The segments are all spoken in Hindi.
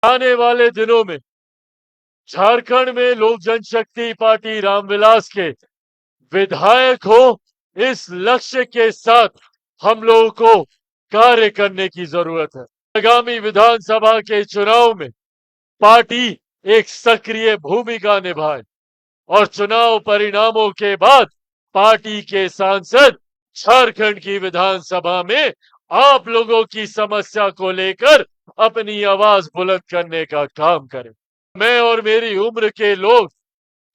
आने वाले दिनों में झारखंड में लोक जनशक्ति पार्टी रामविलास के विधायक हो, इस लक्ष्य के साथ हम लोगों को कार्य करने की जरूरत है। आगामी विधानसभा के चुनाव में पार्टी एक सक्रिय भूमिका निभाए और चुनाव परिणामों के बाद पार्टी के सांसद झारखंड की विधानसभा में आप लोगों की समस्या को लेकर अपनी आवाज बुलंद करने का काम करें। मैं और मेरी उम्र के लोग,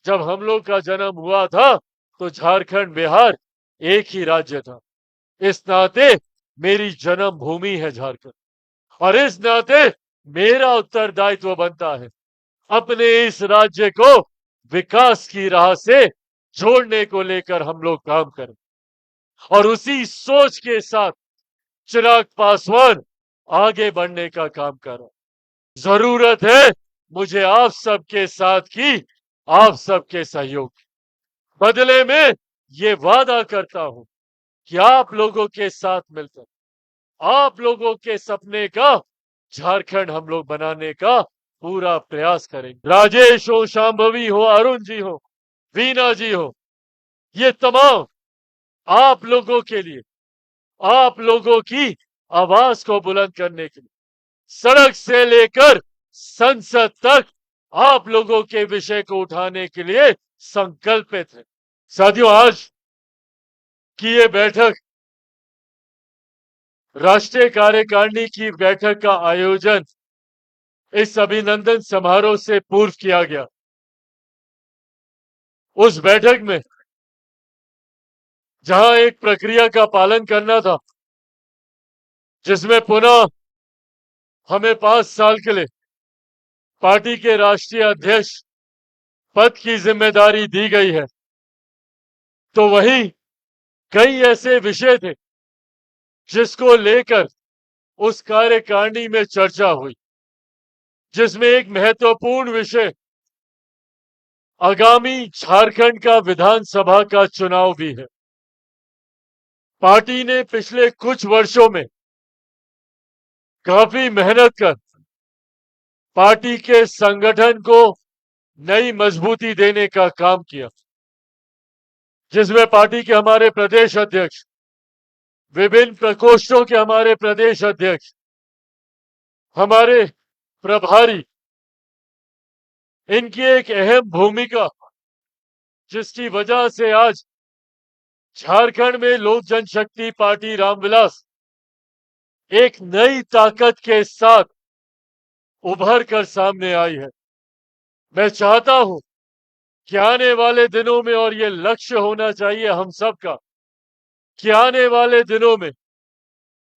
जब हम लोग का जन्म हुआ था तो झारखंड बिहार एक ही राज्य था। इस नाते मेरी जन्म भूमि है झारखंड, और इस नाते मेरा उत्तरदायित्व बनता है अपने इस राज्य को विकास की राह से जोड़ने को लेकर हम लोग काम करें। और उसी सोच के साथ चिराग पासवान आगे बढ़ने का काम कर रहा है। जरूरत है मुझे आप सबके साथ की, आप सबके सहयोग की। बदले में ये वादा करता हूं कि आप लोगों के साथ मिलकर आप लोगों के सपने का झारखंड हम लोग बनाने का पूरा प्रयास करेंगे। राजेश हो, शांभवी हो, अरुण जी हो, वीना जी हो, ये तमाम आप लोगों के लिए, आप लोगों की आवाज को बुलंद करने के लिए सड़क से लेकर संसद तक आप लोगों के विषय को उठाने के लिए संकल्पित है। साथियों, आज की ये बैठक राष्ट्रीय कार्यकारिणी की बैठक का आयोजन इस अभिनंदन समारोह से पूर्व किया गया। उस बैठक में जहां एक प्रक्रिया का पालन करना था, जिसमें पुनः हमें 5 साल के लिए पार्टी के राष्ट्रीय अध्यक्ष पद की जिम्मेदारी दी गई है, तो वहीं कई ऐसे विषय थे जिसको लेकर उस कार्यकारिणी में चर्चा हुई, जिसमें एक महत्वपूर्ण विषय आगामी झारखंड का विधानसभा का चुनाव भी है। पार्टी ने पिछले कुछ वर्षों में काफी मेहनत कर पार्टी के संगठन को नई मजबूती देने का काम किया, जिसमें पार्टी के हमारे प्रदेश अध्यक्ष, विभिन्न प्रकोष्ठों के हमारे प्रदेश अध्यक्ष, हमारे प्रभारी, इनकी एक अहम भूमिका, जिसकी वजह से आज झारखंड में लोक जनशक्ति पार्टी रामविलास एक नई ताकत के साथ उभर कर सामने आई है। मैं चाहता हूं कि आने वाले दिनों में, और ये लक्ष्य होना चाहिए हम सबका, कि आने वाले दिनों में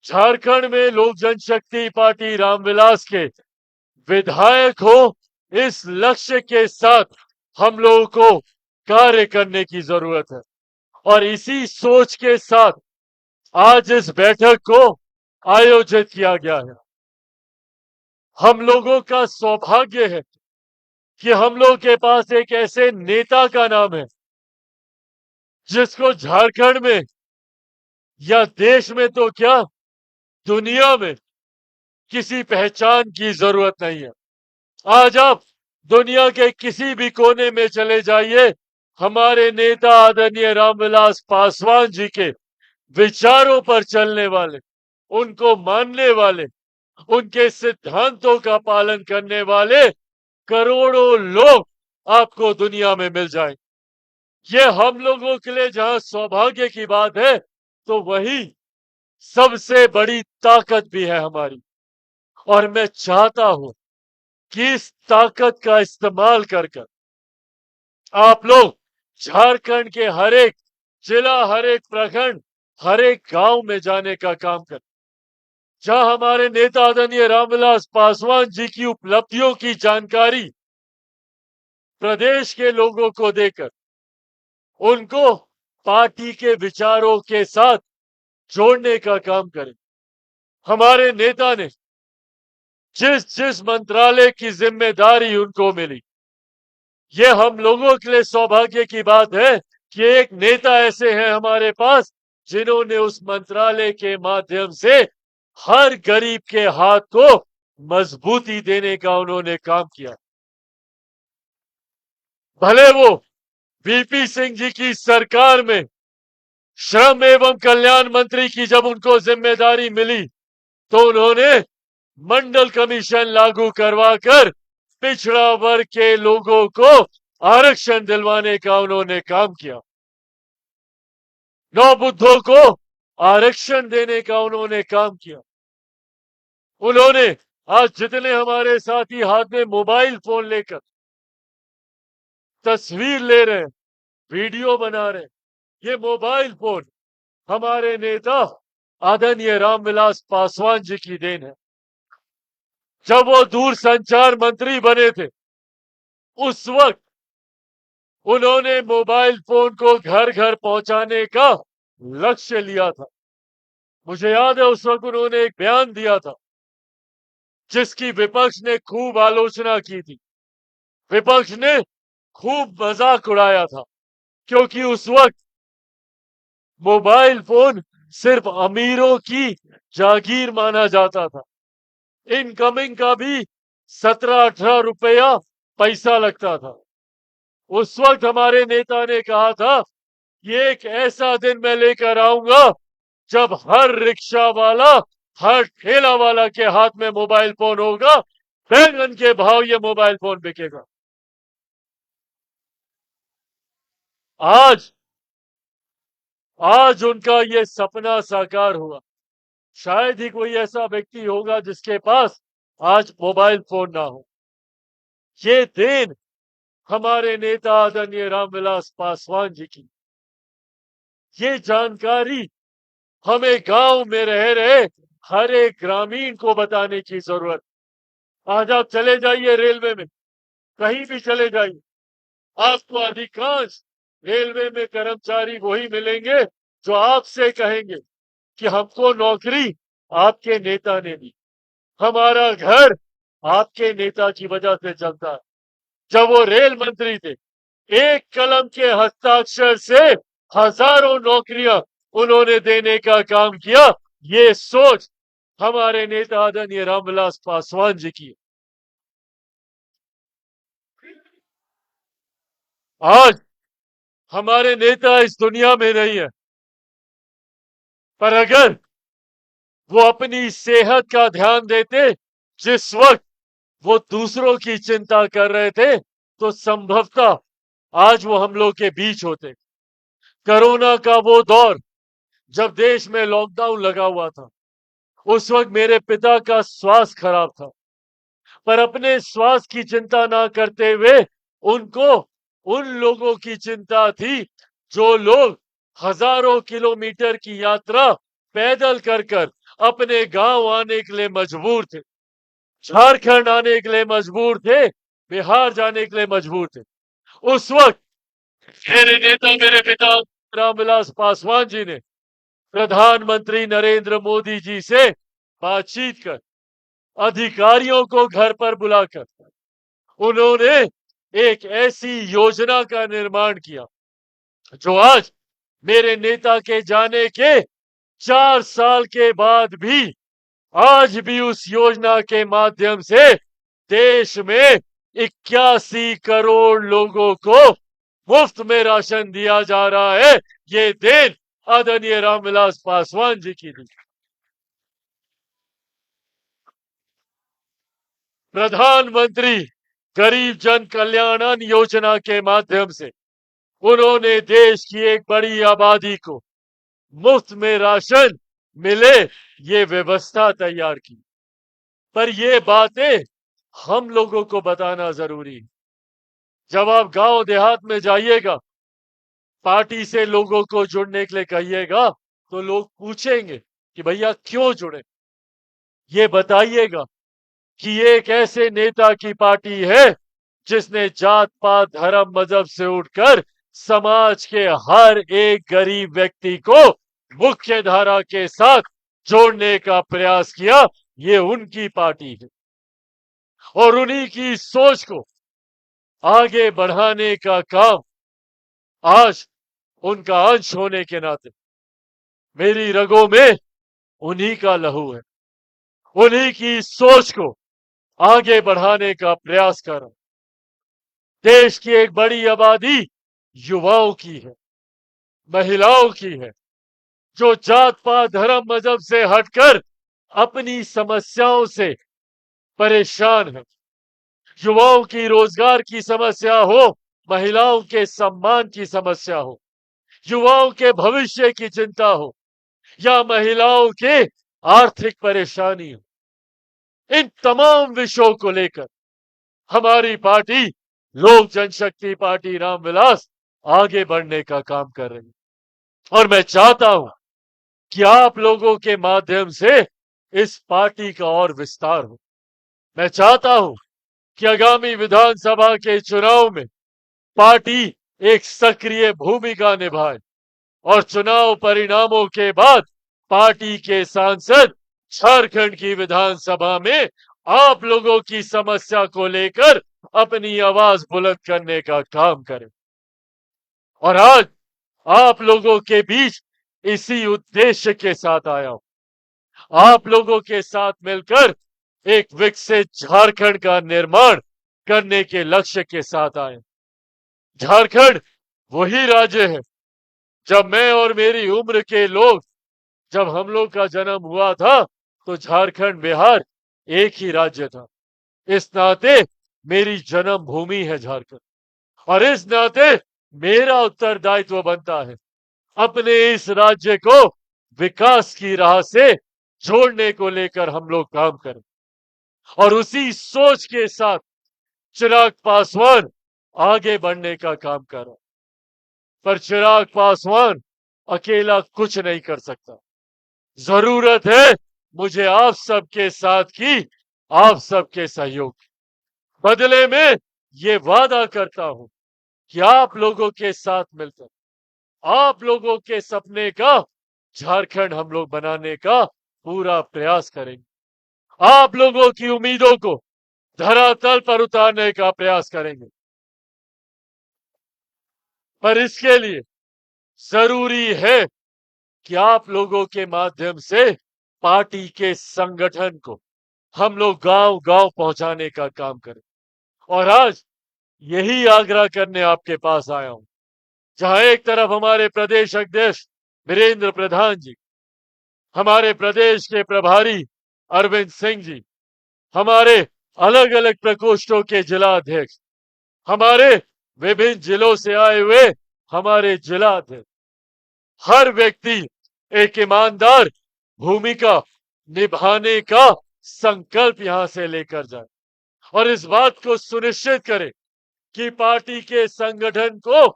झारखंड में लोक जनशक्ति पार्टी रामविलास के विधायक हो, इस लक्ष्य के साथ हम लोगों को कार्य करने की जरूरत है। और इसी सोच के साथ आज इस बैठक को आयोजित किया गया है। हम लोगों का सौभाग्य है कि हम लोग के पास एक ऐसे नेता का नाम है जिसको झारखंड में या देश में तो क्या, दुनिया में किसी पहचान की जरूरत नहीं है। आज आप दुनिया के किसी भी कोने में चले जाइए, हमारे नेता आदरणीय रामविलास पासवान जी के विचारों पर चलने वाले, उनको मानने वाले, उनके सिद्धांतों का पालन करने वाले करोड़ों लोग आपको दुनिया में मिल जाएं। ये हम लोगों के लिए जहां सौभाग्य की बात है, तो वही सबसे बड़ी ताकत भी है हमारी। और मैं चाहता हूं कि इस ताकत का इस्तेमाल कर आप लोग झारखंड के हर एक जिला, हर एक प्रखंड, हर एक गांव में जाने का काम करें, जहां हमारे नेता आदरणीय रामविलास पासवान जी की उपलब्धियों की जानकारी प्रदेश के लोगों को देकर उनको पार्टी के विचारों के साथ जोड़ने का काम करें। हमारे नेता ने जिस जिस मंत्रालय की जिम्मेदारी उनको मिली, ये हम लोगों के लिए सौभाग्य की बात है कि एक नेता ऐसे हैं हमारे पास जिन्होंने उस मंत्रालय के माध्यम से हर गरीब के हाथ को मजबूती देने का उन्होंने काम किया। भले वो वीपी सिंह जी की सरकार में श्रम एवं कल्याण मंत्री की जब उनको जिम्मेदारी मिली तो उन्होंने मंडल कमीशन लागू करवाकर पिछड़ा वर्ग के लोगों को आरक्षण दिलवाने का उन्होंने काम किया। नौ बुद्धों को आरक्षण देने का उन्होंने काम किया। उन्होंने आज जितने हमारे साथी हाथ में मोबाइल फोन लेकर तस्वीर ले रहे हैं, वीडियो बना रहे हैं, ये मोबाइल फोन हमारे नेता आदरणीय रामविलास पासवान जी की देन है। जब वो दूरसंचार मंत्री बने थे उस वक्त उन्होंने मोबाइल फोन को घर घर पहुंचाने का लक्ष्य लिया था। मुझे याद है उस वक्त उन्होंने एक बयान दिया था जिसकी विपक्ष ने खूब आलोचना की थी, विपक्ष ने खूब मजाक उड़ाया था, क्योंकि उस वक्त मोबाइल फोन सिर्फ अमीरों की जागीर माना जाता था। इनकमिंग का भी 17-18 रुपया पैसा लगता था। उस वक्त हमारे नेता ने कहा था ये एक ऐसा दिन मैं लेकर आऊंगा जब हर रिक्शा वाला, हर ठेला वाला के हाथ में मोबाइल फोन होगा, बैंगन के भाव ये मोबाइल फोन बिकेगा। आज आज उनका ये सपना साकार हुआ। शायद ही कोई ऐसा व्यक्ति होगा जिसके पास आज मोबाइल फोन ना हो। ये देन हमारे नेता आदरणीय रामविलास पासवान जी की। ये जानकारी हमें गांव में रह रहे हर एक ग्रामीण को बताने की जरूरत। आज आप चले जाइए रेलवे में, कहीं भी चले जाइए, आपको अधिकांश रेलवे में कर्मचारी वही मिलेंगे जो आपसे कहेंगे कि हमको नौकरी आपके नेता ने दी, हमारा घर आपके नेता की वजह से चलता है। जब वो रेल मंत्री थे, एक कलम के हस्ताक्षर से हजारों नौकरियां उन्होंने देने का काम किया। ये सोच हमारे नेता आदरणीय रामविलास पासवान जी की। आज हमारे नेता इस दुनिया में नहीं है, पर अगर वो अपनी सेहत का ध्यान देते जिस वक्त वो दूसरों की चिंता कर रहे थे, तो संभवतः आज वो हम लोग के बीच होते। कोरोना का वो दौर जब देश में लॉकडाउन लगा हुआ था, उस वक्त मेरे पिता का स्वास्थ्य खराब था, पर अपने स्वास्थ्य की चिंता ना करते हुए उनको उन लोगों की चिंता थी जो लोग हजारों किलोमीटर की यात्रा पैदल कर कर अपने गांव आने के लिए मजबूर थे, झारखंड आने के लिए मजबूर थे, बिहार जाने के लिए मजबूर थे। उस वक्त मेरे नेता, मेरे पिता रामविलास पासवान जी ने प्रधानमंत्री नरेंद्र मोदी जी से बातचीत कर, अधिकारियों को घर पर बुलाकर उन्होंने एक ऐसी योजना का निर्माण किया जो आज मेरे नेता के जाने के 4 साल के बाद भी, आज भी उस योजना के माध्यम से देश में 81 करोड़ लोगों को मुफ्त में राशन दिया जा रहा है। ये देन आदरणीय रामविलास पासवान जी की थी। प्रधानमंत्री गरीब जन कल्याण अन्न योजना के माध्यम से उन्होंने देश की एक बड़ी आबादी को मुफ्त में राशन मिले, ये व्यवस्था तैयार की। पर ये बातें हम लोगों को बताना जरूरी है। जब आप गांव देहात में जाइएगा, पार्टी से लोगों को जुड़ने के लिए कहिएगा, तो लोग पूछेंगे कि भैया क्यों जुड़े। ये बताइएगा कि ये एक ऐसे नेता की पार्टी है जिसने जात पात धर्म मजहब से उठकर समाज के हर एक गरीब व्यक्ति को मुख्य धारा के साथ जोड़ने का प्रयास किया। ये उनकी पार्टी है और उन्हीं की सोच को आगे बढ़ाने का काम आज उनका अंश होने के नाते मेरी रगों में उन्हीं का लहू है। उन्हीं की सोच को आगे बढ़ाने का प्रयास कर रहा हूं। देश की एक बड़ी आबादी युवाओं की है, महिलाओं की है, जो जात पात धर्म मजहब से हटकर अपनी समस्याओं से परेशान है। युवाओं की रोजगार की समस्या हो, महिलाओं के सम्मान की समस्या हो, युवाओं के भविष्य की चिंता हो या महिलाओं के आर्थिक परेशानी हो, इन तमाम विषयों को लेकर हमारी पार्टी लोक जनशक्ति पार्टी रामविलास आगे बढ़ने का काम कर रही है। और मैं चाहता हूं कि आप लोगों के माध्यम से इस पार्टी का और विस्तार हो। मैं चाहता हूं कि आगामी विधानसभा के चुनाव में पार्टी एक सक्रिय भूमिका निभाए और चुनाव परिणामों के बाद पार्टी के सांसद झारखंड की विधानसभा में आप लोगों की समस्या को लेकर अपनी आवाज बुलंद करने का काम करें। और आज आप लोगों के बीच इसी उद्देश्य के साथ आया हूं। आप लोगों के साथ मिलकर एक विकसित झारखंड का निर्माण करने के लक्ष्य के साथ आए। झारखंड वही राज्य है, जब मैं और मेरी उम्र के लोग, जब हम लोग का जन्म हुआ था तो झारखंड बिहार एक ही राज्य था। इस नाते मेरी जन्म भूमि है झारखंड, और इस नाते मेरा उत्तरदायित्व बनता है अपने इस राज्य को विकास की राह से जोड़ने को लेकर हम लोग काम करें। और उसी सोच के साथ चिराग पासवान आगे बढ़ने का काम कर रहा है। पर चिराग पासवान अकेला कुछ नहीं कर सकता। जरूरत है मुझे आप सबके साथ की, आप सबके सहयोग की। बदले में ये वादा करता हूं कि आप लोगों के साथ मिलकर आप लोगों के सपने का झारखंड हम लोग बनाने का पूरा प्रयास करेंगे। आप लोगों की उम्मीदों को धरातल पर उतारने का प्रयास करेंगे। पर इसके लिए जरूरी है कि आप लोगों के माध्यम से पार्टी के संगठन को हम लोग गांव गांव पहुंचाने का काम करें। और आज यही आग्रह करने आपके पास आया हूं। जहां एक तरफ हमारे प्रदेश अध्यक्ष वीरेंद्र प्रधान जी, हमारे प्रदेश के प्रभारी अरविंद सिंह जी, हमारे अलग अलग प्रकोष्ठों के जिला अध्यक्ष, हमारे विभिन्न जिलों से आए हुए हमारे जिला अध्यक्ष, हर व्यक्ति एक ईमानदार भूमिका निभाने का संकल्प यहां से लेकर जाए और इस बात को सुनिश्चित करें कि पार्टी के संगठन को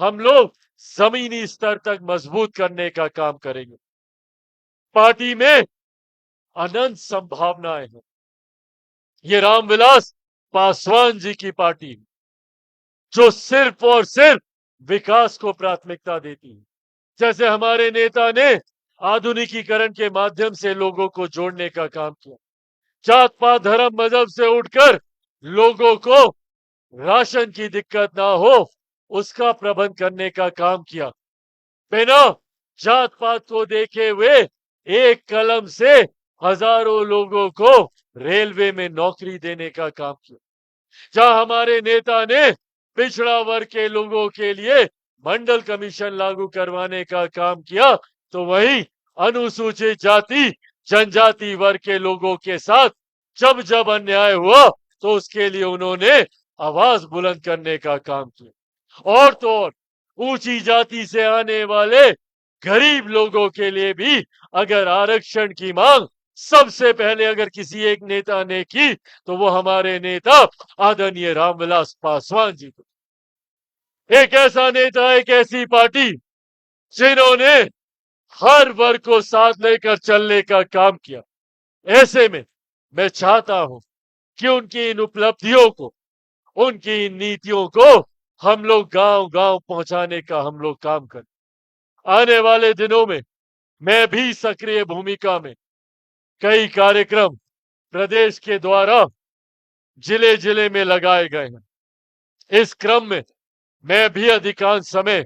हम लोग जमीनी स्तर तक मजबूत करने का काम करेंगे। पार्टी में अनंत संभावनाएं हैं। ये रामविलास पासवान जी की पार्टी है, जो सिर्फ और सिर्फ विकास को प्राथमिकता देती है। जैसे हमारे नेता ने आधुनिकीकरण के माध्यम से लोगों को जोड़ने का काम किया, जात पात धर्म मजहब से उठकर लोगों को राशन की दिक्कत ना हो उसका प्रबंध करने का काम किया, बिना जात पात को देखे हुए एक कलम से हजारों लोगों को रेलवे में नौकरी देने का काम किया। जहां हमारे नेता ने पिछड़ा वर्ग के लोगों के लिए मंडल कमीशन लागू करवाने का काम किया, तो वहीं अनुसूचित जाति जनजाति वर्ग के लोगों के साथ जब जब अन्याय हुआ तो उसके लिए उन्होंने आवाज बुलंद करने का काम किया। और तो और ऊंची जाति से आने वाले गरीब लोगों के लिए भी अगर आरक्षण की मांग सबसे पहले अगर किसी एक नेता ने की तो वो हमारे नेता आदरणीय रामविलास पासवान जी को। एक ऐसा नेता, एक ऐसी पार्टी जिन्होंने हर वर्ग को साथ लेकर चलने का काम किया। ऐसे में मैं चाहता हूं कि उनकी इन उपलब्धियों को, उनकी इन नीतियों को हम लोग गांव गांव पहुंचाने का हम लोग काम करें। आने वाले दिनों में मैं भी सक्रिय भूमिका में कई कार्यक्रम प्रदेश के द्वारा जिले जिले में लगाए गए हैं। इस क्रम में मैं भी अधिकांश समय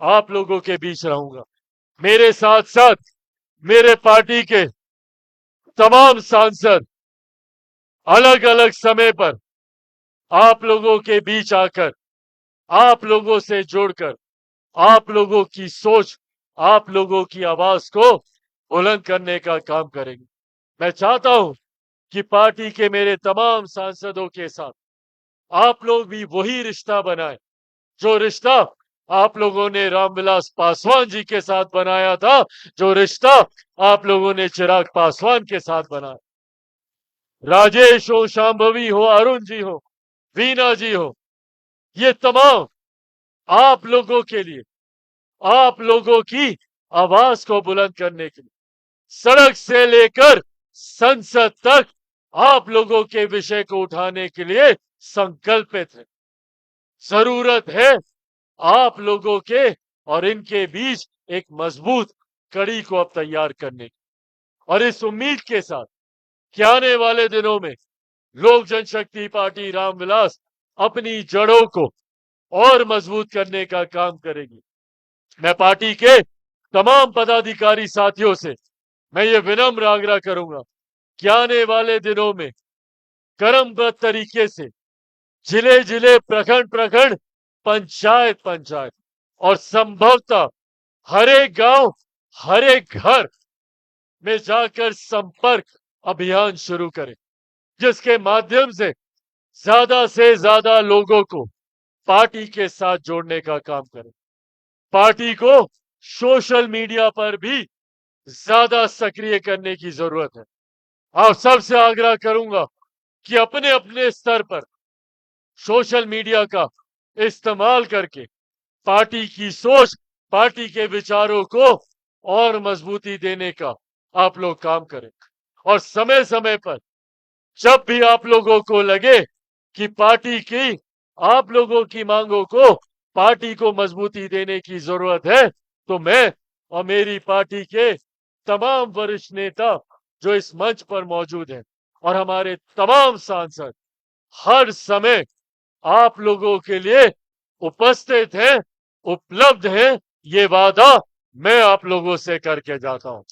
आप लोगों के बीच रहूंगा। मेरे साथ साथ मेरे पार्टी के तमाम सांसद अलग अलग समय पर आप लोगों के बीच आकर, आप लोगों से जुड़कर, आप लोगों की सोच, आप लोगों की आवाज को बुलंद करने का काम करेंगे। मैं चाहता हूं कि पार्टी के मेरे तमाम सांसदों के साथ आप लोग भी वही रिश्ता बनाए, जो रिश्ता आप लोगों ने रामविलास पासवान जी के साथ बनाया था, जो रिश्ता आप लोगों ने चिराग पासवान के साथ बनाया। राजेश हो, शांभवी हो, अरुण जी हो, वीना जी हो, ये तमाम आप लोगों के लिए, आप लोगों की आवाज को बुलंद करने के लिए, सड़क से लेकर संसद तक आप लोगों के विषय को उठाने के लिए संकल्पित है। जरूरत है आप लोगों के और इनके बीच एक मजबूत कड़ी को अब तैयार करने की, और इस उम्मीद के साथ कि आने वाले दिनों में लोक जनशक्ति पार्टी रामविलास अपनी जड़ों को और मजबूत करने का काम करेगी। मैं पार्टी के तमाम पदाधिकारी साथियों से मैं ये विनम्र आग्रह करूंगा कि आने वाले दिनों में क्रमबद्ध तरीके से जिले जिले, प्रखंड प्रखंड, पंचायत पंचायत और संभवतः हर एक गांव, हर एक घर में जाकर संपर्क अभियान शुरू करें, जिसके माध्यम से ज्यादा लोगों को पार्टी के साथ जोड़ने का काम करें। पार्टी को सोशल मीडिया पर भी ज्यादा सक्रिय करने की जरूरत है। आप सबसे आग्रह करूंगा कि अपने अपने स्तर पर सोशल मीडिया का इस्तेमाल करके पार्टी की सोच, पार्टी के विचारों को और मजबूती देने का आप लोग काम करें। और समय समय पर जब भी आप लोगों को लगे कि पार्टी की, आप लोगों की मांगों को, पार्टी को मजबूती देने की जरूरत है, तो मैं और मेरी पार्टी के तमाम वरिष्ठ नेता जो इस मंच पर मौजूद हैं और हमारे तमाम सांसद हर समय आप लोगों के लिए उपस्थित हैं, उपलब्ध हैं। ये वादा मैं आप लोगों से करके जाता हूं।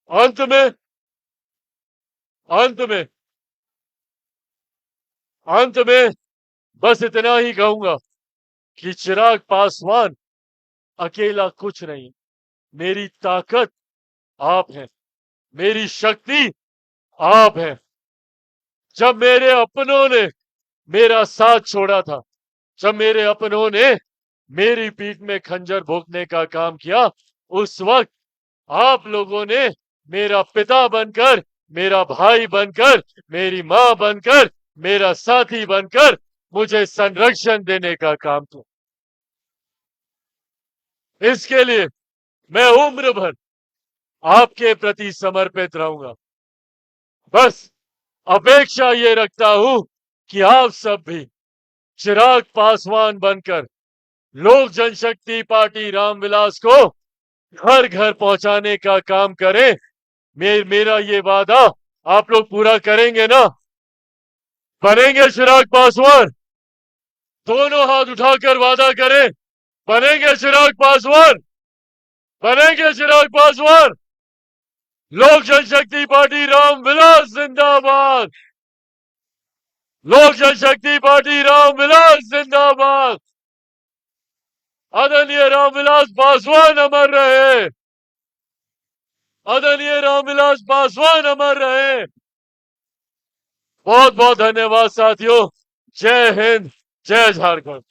अंत में अंत में अंत में बस इतना ही कहूंगा कि चिराग पासवान अकेला कुछ नहीं। मेरी ताकत आप हैं, मेरी शक्ति आप हैं। जब मेरे अपनों ने मेरा साथ छोड़ा था, जब मेरे अपनों ने मेरी पीठ में खंजर भोंकने का काम किया, उस वक्त आप लोगों ने मेरा पिता बनकर, मेरा भाई बनकर, मेरी मां बनकर, मेरा साथी बनकर मुझे संरक्षण देने का काम किया। इसके लिए मैं उम्र भर आपके प्रति समर्पित रहूंगा। बस अपेक्षा ये रखता हूं कि आप सब भी चिराग पासवान बनकर लोक जनशक्ति पार्टी रामविलास को घर घर पहुंचाने का काम करें। मेरा ये वादा आप लोग पूरा करेंगे ना? बनेंगे चिराग पासवान? दोनों हाथ उठाकर वादा करें, बनेंगे चिराग पासवान? बनेंगे चिराग पासवान? लोक जनशक्ति पार्टी रामविलास जिंदाबाद! लोक जनशक्ति पार्टी रामविलास जिंदाबाद! आदरणीय रामविलास पासवान अमर रहे! आदरणीय रामविलास पासवान अमर रहे! बहुत बहुत धन्यवाद साथियों। जय हिंद, जय झारखंड।